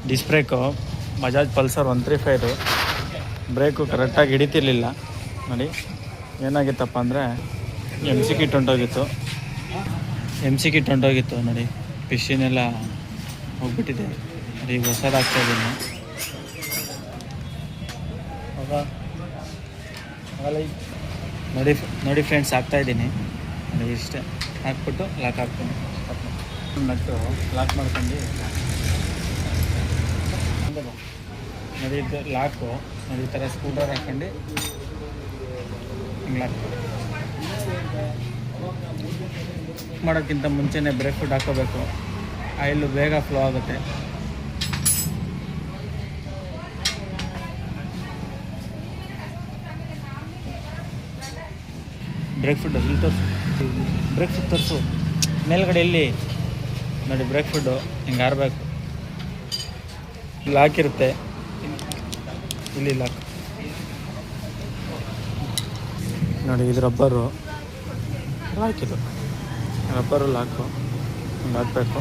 ಡಿಸ್ brake Bajaj Pulsar 135 brake ಕರೆಕ್ಟಾಗಿ ಹಿಡಿತಿರ್ಲಿಲ್ಲ ನೋಡಿ. ಏನಾಗಿತ್ತಪ್ಪ ಅಂದರೆ ಎಮ್ ಸಿ ಕಿಟ್ ಹೊಂಟೋಗಿತ್ತು ನೋಡಿ. ಪಿಶಿನೆಲ್ಲ ಹೋಗ್ಬಿಟ್ಟಿದೆ. ಈಗ ಹೊಸದಾಗ್ತಾಯಿದ್ದೀನಿ. ನೋಡಿ ಫ್ರೆಂಡ್ಸ್, ಹಾಕ್ತಾಯಿದ್ದೀನಿ ನೋಡಿ. ಇಷ್ಟೇ ಹಾಕ್ಬಿಟ್ಟು ಲಾಕ್ ಹಾಕ್ತೀನಿ. ನಟ್ಟು ಲಾಕ್ ಮಾಡ್ಕೊಂಡು ನೋಡಿ. ಇದು ಲಾಕು ನೋಡಿ, ಈ ಥರ ಸ್ಕೂಟರ್ ಹಾಕ್ಕೊಂಡು ಹಿಂಗೆ ಲಾಕ್ ಮಾಡೋಕ್ಕಿಂತ ಮುಂಚೆನೇ ಬ್ರೇಕ್ ಫುಡ್ ಹಾಕೋಬೇಕು. ಆಯಿಲು ಬೇಗ ಫ್ಲೋ ಆಗುತ್ತೆ. ಬ್ರೇಕ್ ಫುಡ್ ಇಲ್ಲಿ ತೋರಿಸು, ಬ್ರೇಕ್ ಫುಡ್ ತೋರಿಸು ಮೇಲ್ಗಡೆ. ಇಲ್ಲಿ ನೋಡಿ, ಬ್ರೇಕ್ ಫುಡ್ಡು ಹಿಂಗೆ ಆರಬೇಕು. ಲಾಕ್ ಇರುತ್ತೆ ಇಲ್ಲಿ, ಲಾಕ್ ನೋಡಿ. ಇದು ರಬ್ಬರು ಲಾಕ್, ಇದು ರಬ್ಬರು ಲಾಕು ಹಿಂಗೆ ಹಾಕಬೇಕು.